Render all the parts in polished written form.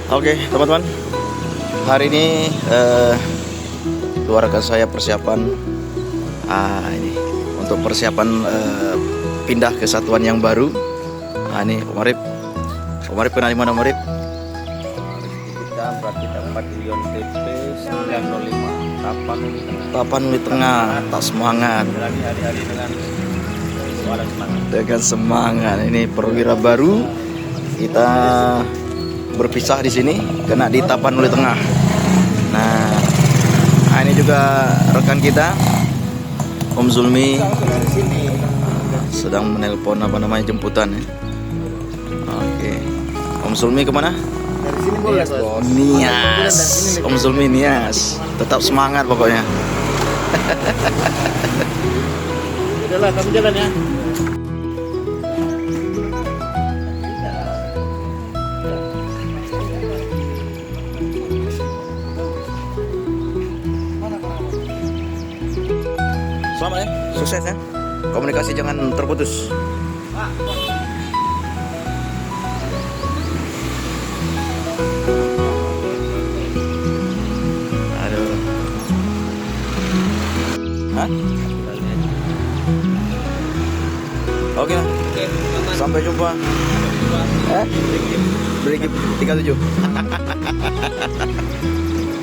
Oke, teman-teman. Hari ini keluarga saya persiapan ini untuk persiapan pindah ke satuan yang baru. Ini Om Arif. Om Arif kenal di mana, Om Arif? Kita berarti tempat Ion TP 905 Tapanuli Tengah. Tak semangat. Lagi hari-hari dengan suara semangat. Dengan semangat. Ini perwira baru. Kita berpisah di sini kena di Tapanuli Tengah. Nah, ini juga rekan kita Om Zulmi sedang menelpon jemputan ya. Oke, Om Zulmi kemana? Dari sini boleh, Bos. Nias, Om Zulmi Nias, tetap semangat pokoknya. Udahlah, kamu jalan ya. Selamat ya, sukses ya. Komunikasi jangan terputus. Aduh. Hah? Oke lah. Sampai jumpa. Berikip 37.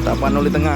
Tapanuli Tengah.